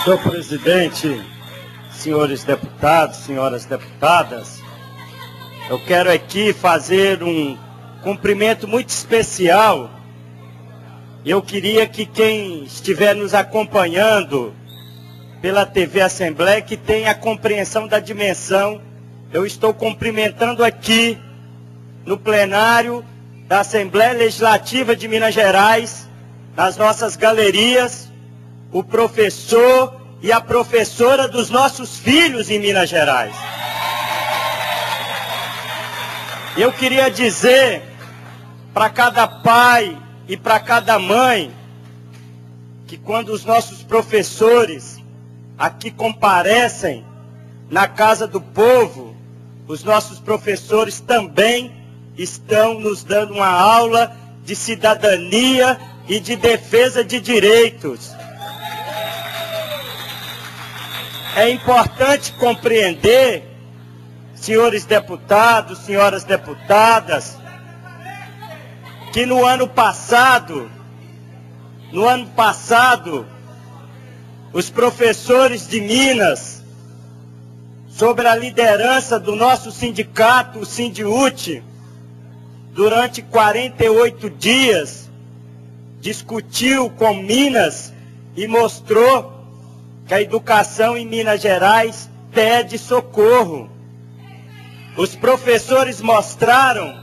Senhor presidente, senhores deputados, senhoras deputadas, eu quero aqui fazer um cumprimento muito especial. Eu queria que quem estiver nos acompanhando pela TV Assembleia, que tenha a compreensão da dimensão. Eu estou cumprimentando aqui no plenário da Assembleia Legislativa de Minas Gerais, nas nossas galerias, o professor e a professora dos nossos filhos em Minas Gerais. Eu queria dizer para cada pai e para cada mãe que quando os nossos professores aqui comparecem na Casa do Povo, os nossos professores também estão nos dando uma aula de cidadania e de defesa de direitos. É importante compreender, senhores deputados, senhoras deputadas, que no ano passado, os professores de Minas, sob a liderança do nosso sindicato, o Sindiúti, durante 48 dias, discutiu com Minas e mostrou que a educação em Minas Gerais pede socorro. Os professores mostraram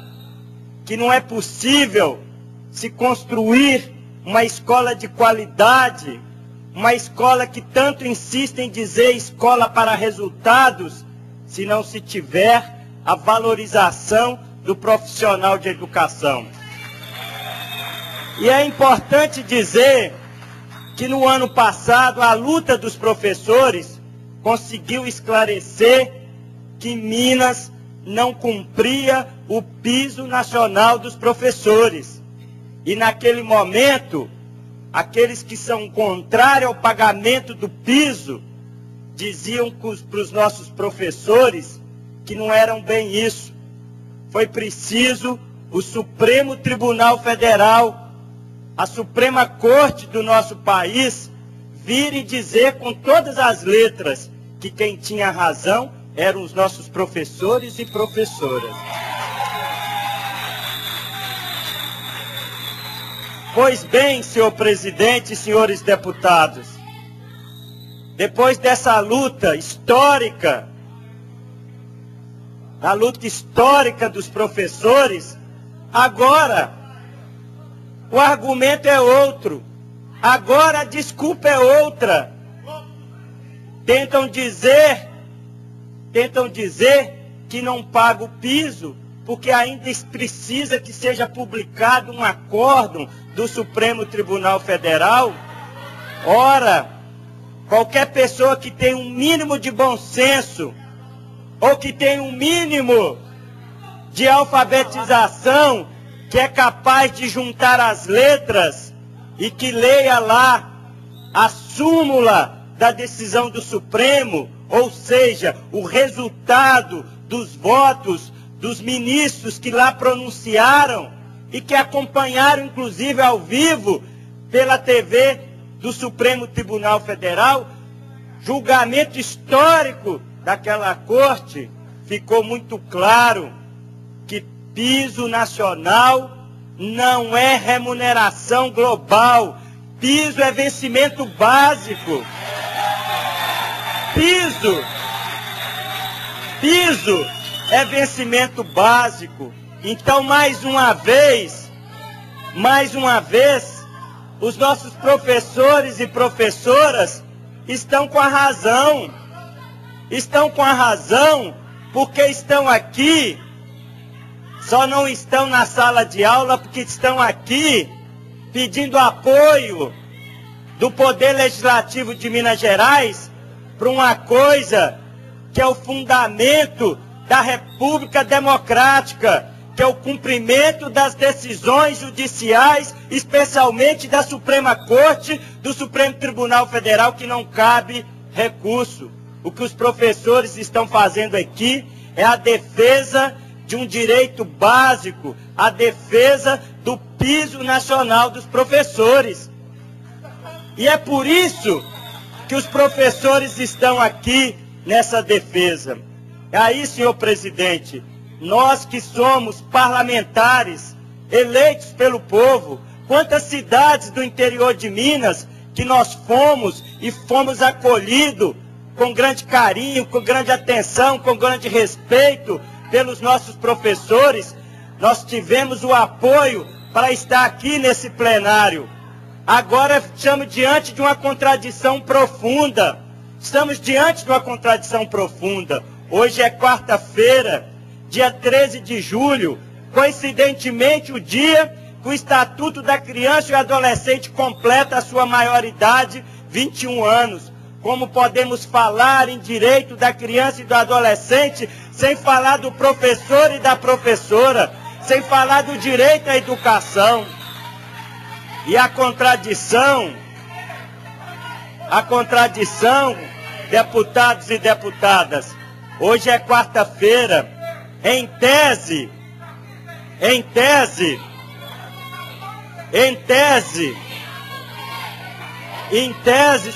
que não é possível se construir uma escola de qualidade, uma escola que tanto insiste em dizer escola para resultados, se não se tiver a valorização do profissional de educação. E é importante dizer que no ano passado a luta dos professores conseguiu esclarecer que Minas não cumpria o piso nacional dos professores. E naquele momento, aqueles que são contrários ao pagamento do piso diziam para os nossos professores que não eram bem isso. Foi preciso o Supremo Tribunal Federal, a Suprema Corte do nosso país, vir e dizer com todas as letras que quem tinha razão eram os nossos professores e professoras. Pois bem, senhor presidente e senhores deputados, depois dessa luta histórica, da luta histórica dos professores, agora o argumento é outro, agora a desculpa é outra. Tentam dizer que não paga o piso, porque ainda precisa que seja publicado um acórdão do Supremo Tribunal Federal. Ora, qualquer pessoa que tem um mínimo de bom senso, ou que tem um mínimo de alfabetização, que é capaz de juntar as letras e que leia lá a súmula da decisão do Supremo, ou seja, o resultado dos votos dos ministros que lá pronunciaram e que acompanharam, inclusive, ao vivo, pela TV do Supremo Tribunal Federal, julgamento histórico daquela corte, ficou muito claro que piso nacional não é remuneração global. Piso é vencimento básico. Piso é vencimento básico. Então, mais uma vez, os nossos professores e professoras estão com a razão. Estão com a razão porque estão aqui. Só não estão na sala de aula porque estão aqui pedindo apoio do Poder Legislativo de Minas Gerais para uma coisa que é o fundamento da República Democrática, que é o cumprimento das decisões judiciais, especialmente da Suprema Corte, do Supremo Tribunal Federal, que não cabe recurso. O que os professores estão fazendo aqui é a defesa de um direito básico, a defesa do piso nacional dos professores. E é por isso que os professores estão aqui nessa defesa. Aí, senhor presidente, nós que somos parlamentares, eleitos pelo povo, quantas cidades do interior de Minas que nós fomos e fomos acolhidos com grande carinho, com grande atenção, com grande respeito pelos nossos professores, nós tivemos o apoio para estar aqui nesse plenário. Agora estamos diante de uma contradição profunda. Estamos diante de uma contradição profunda. Hoje é quarta-feira, dia 13 de julho, coincidentemente o dia que o Estatuto da Criança e Adolescente completa a sua maioridade, 21 anos. Como podemos falar em direito da criança e do adolescente sem falar do professor e da professora, sem falar do direito à educação? E a contradição, deputados e deputadas, hoje é quarta-feira, em tese,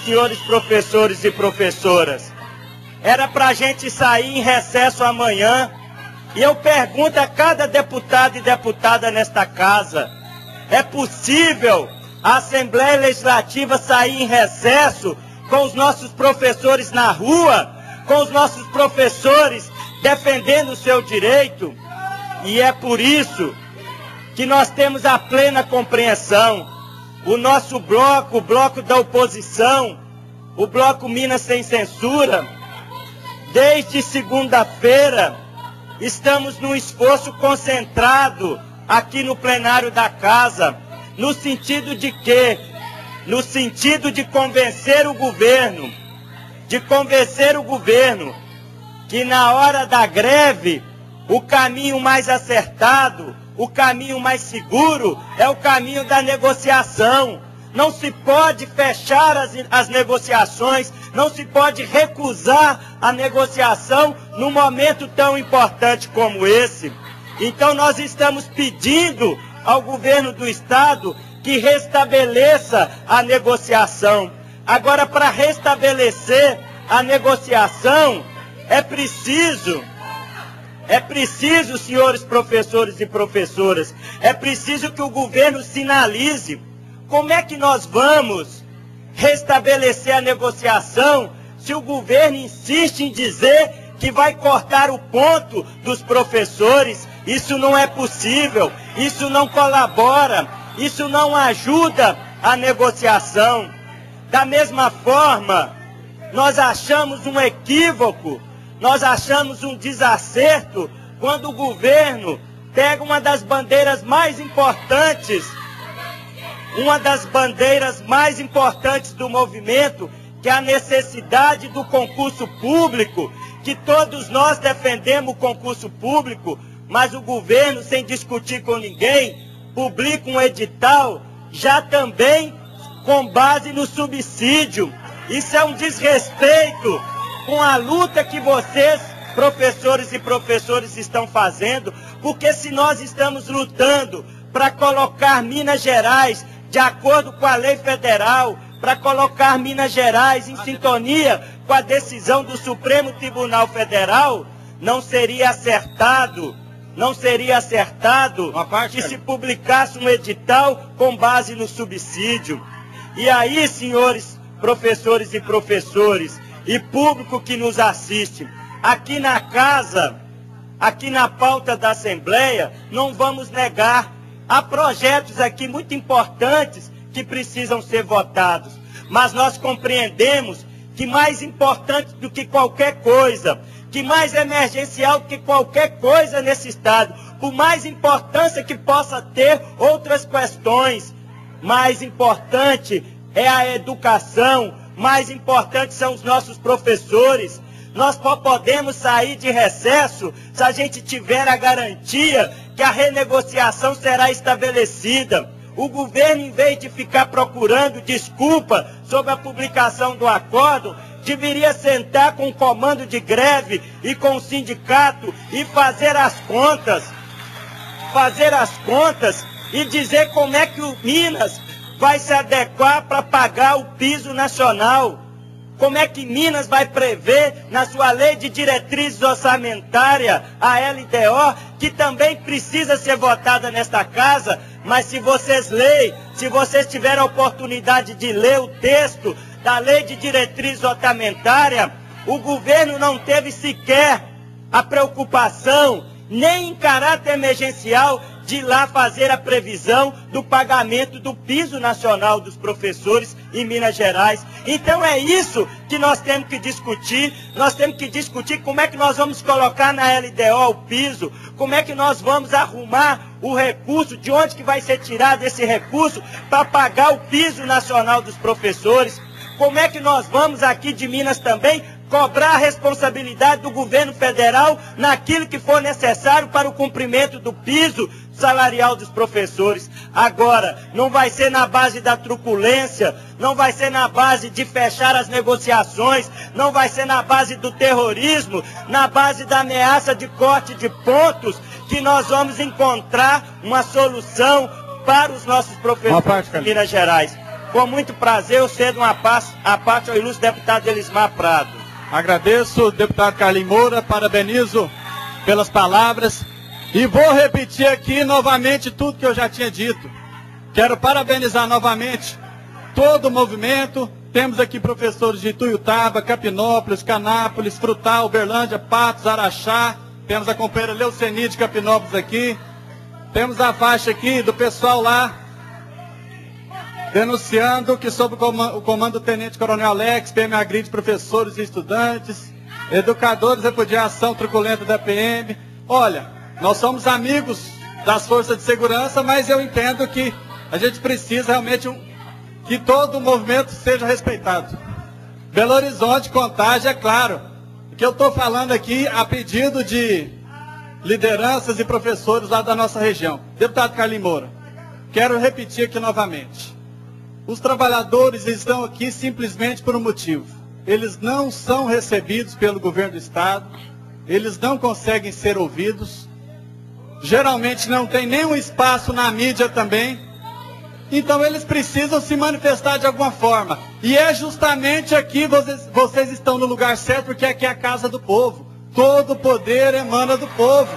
senhores professores e professoras, era para a gente sair em recesso amanhã, e eu pergunto a cada deputado e deputada nesta casa, é possível a Assembleia Legislativa sair em recesso com os nossos professores na rua, com os nossos professores defendendo o seu direito? E é por isso que nós temos a plena compreensão. O nosso bloco, o bloco da oposição, o bloco Minas Sem Censura, desde segunda-feira, estamos num esforço concentrado aqui no plenário da casa, no sentido de quê? No sentido de convencer o governo, que na hora da greve, o caminho mais acertado, o caminho mais seguro é o caminho da negociação. Não se pode fechar as negociações, não se pode recusar a negociação num momento tão importante como esse. Então nós estamos pedindo ao governo do Estado que restabeleça a negociação. Agora, para restabelecer a negociação, é preciso, senhores professores e professoras, é preciso que o governo sinalize como é que nós vamos restabelecer a negociação se o governo insiste em dizer que vai cortar o ponto dos professores. Isso não é possível, isso não colabora, isso não ajuda a negociação. Da mesma forma, nós achamos um equívoco, nós achamos um desacerto quando o governo pega uma das bandeiras mais importantes do movimento, que é a necessidade do concurso público, que todos nós defendemos o concurso público, mas o governo, sem discutir com ninguém, publica um edital já também com base no subsídio. Isso é um desrespeito com a luta que vocês, professores e professores, estão fazendo, porque se nós estamos lutando para colocar Minas Gerais de acordo com a lei federal, para colocar Minas Gerais em sintonia com a decisão do Supremo Tribunal Federal, não seria acertado que se publicasse um edital com base no subsídio. E aí, senhores professores e professores, e público que nos assiste, aqui na casa, aqui na pauta da Assembleia, não vamos negar, há projetos aqui muito importantes que precisam ser votados, mas nós compreendemos que mais importante do que qualquer coisa, que mais emergencial do que qualquer coisa nesse Estado, por mais importância que possa ter outras questões, mais importante é a educação, mais importante são os nossos professores. Nós só podemos sair de recesso se a gente tiver a garantia que a renegociação será estabelecida. O governo, em vez de ficar procurando desculpa sobre a publicação do acordo, deveria sentar com o comando de greve e com o sindicato e fazer as contas e dizer como é que o Minas vai se adequar para pagar o piso nacional. Como é que Minas vai prever na sua lei de diretrizes orçamentárias, a LDO, que também precisa ser votada nesta casa? Mas se vocês leem, se vocês tiverem a oportunidade de ler o texto da lei de diretrizes orçamentárias, o governo não teve sequer a preocupação, nem em caráter emergencial, de ir lá fazer a previsão do pagamento do piso nacional dos professores em Minas Gerais. Então é isso que nós temos que discutir. Nós temos que discutir como é que nós vamos colocar na LDO o piso, como é que nós vamos arrumar o recurso, de onde que vai ser tirado esse recurso para pagar o piso nacional dos professores. Como é que nós vamos aqui de Minas também cobrar a responsabilidade do governo federal naquilo que for necessário para o cumprimento do piso salarial dos professores. Agora, não vai ser na base da truculência, não vai ser na base de fechar as negociações, não vai ser na base do terrorismo, na base da ameaça de corte de pontos, que nós vamos encontrar uma solução para os nossos professores de Minas Gerais. Com muito prazer, eu cedo a parte ao ilustre deputado Elismar Prado. Agradeço, deputado Carlinhos Moura, parabenizo pelas palavras e vou repetir aqui novamente tudo que eu já tinha dito. Quero parabenizar novamente todo o movimento. Temos aqui professores de Ituiutaba, Capinópolis, Canápolis, Frutal, Uberlândia, Patos, Araxá. Temos a companheira Leuceni de Capinópolis aqui. Temos a faixa aqui do pessoal lá denunciando que sob o comando do Tenente Coronel Alex, PM agride professores e estudantes, educadores repudiam a ação truculenta da PM. Olha, nós somos amigos das forças de segurança, mas eu entendo que a gente precisa realmente que todo o movimento seja respeitado. Belo Horizonte, Contagem, é claro, que eu estou falando aqui a pedido de lideranças e professores lá da nossa região. Deputado Carlinhos Moura, quero repetir aqui novamente. Os trabalhadores estão aqui simplesmente por um motivo. Eles não são recebidos pelo governo do estado, eles não conseguem ser ouvidos, geralmente não tem nenhum espaço na mídia também, então eles precisam se manifestar de alguma forma. E é justamente aqui vocês estão no lugar certo, porque aqui é a casa do povo. Todo o poder emana do povo.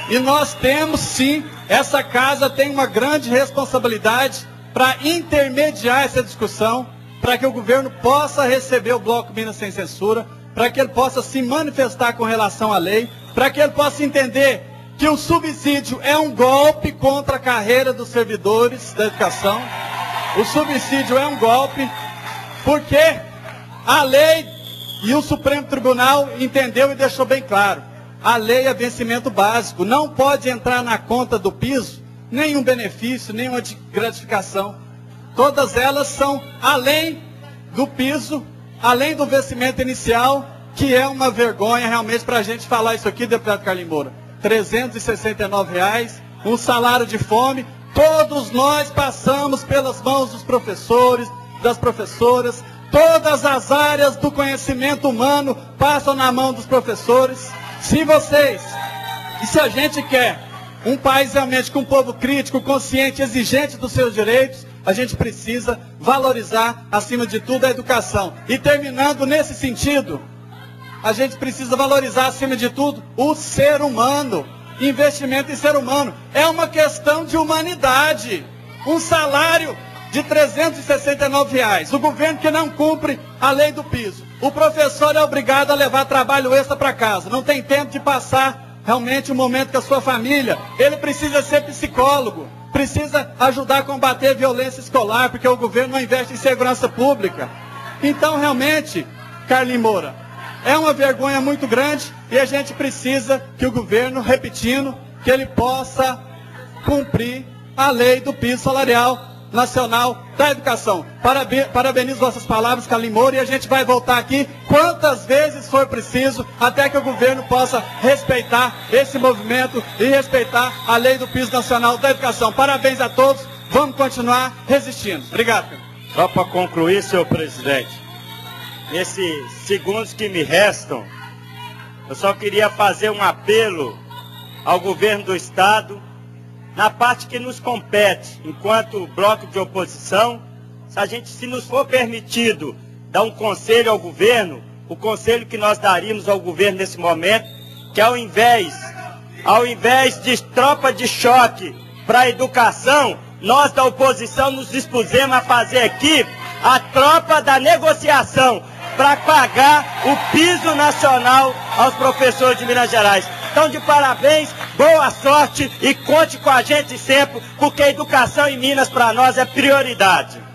E nós temos sim, essa casa tem uma grande responsabilidade para intermediar essa discussão, para que o governo possa receber o Bloco Minas Sem Censura, para que ele possa se manifestar com relação à lei, para que ele possa entender que o subsídio é um golpe contra a carreira dos servidores da educação. O subsídio é um golpe porque a lei e o Supremo Tribunal entendeu e deixou bem claro. A lei é vencimento básico, não pode entrar na conta do piso nenhum benefício, nenhuma gratificação. Todas elas são além do piso, além do vencimento inicial, que é uma vergonha realmente para a gente falar isso aqui, deputado Carlinhos Moura. R$ 369, um salário de fome. Todos nós passamos pelas mãos dos professores, das professoras. Todas as áreas do conhecimento humano passam na mão dos professores. Se a gente quer um país realmente com um povo crítico, consciente, exigente dos seus direitos, a gente precisa valorizar, acima de tudo, a educação. E terminando nesse sentido, a gente precisa valorizar, acima de tudo, o ser humano. Investimento em ser humano. É uma questão de humanidade. Um salário de R$ 369. O governo que não cumpre a lei do piso. O professor é obrigado a levar trabalho extra para casa. Não tem tempo de passar realmente um momento com a sua família. Ele precisa ser psicólogo. Precisa ajudar a combater a violência escolar, porque o governo não investe em segurança pública. Então, realmente, Carlinhos Moura, é uma vergonha muito grande e a gente precisa que o governo, repetindo, que ele possa cumprir a lei do piso salarial nacional da educação. Parabenizo vossas palavras, Carlinhos Moura, e a gente vai voltar aqui quantas vezes for preciso, até que o governo possa respeitar esse movimento e respeitar a lei do piso nacional da educação. Parabéns a todos, vamos continuar resistindo. Obrigado. Só para concluir, senhor presidente, nesses segundos que me restam, eu só queria fazer um apelo ao governo do estado, na parte que nos compete, enquanto bloco de oposição, se nos for permitido dar um conselho ao governo, o conselho que nós daríamos ao governo nesse momento, que ao invés de tropa de choque para a educação, nós da oposição nos dispusemos a fazer aqui a tropa da negociação para pagar o piso nacional aos professores de Minas Gerais. Então, de parabéns, boa sorte e conte com a gente sempre, porque a educação em Minas para nós é prioridade.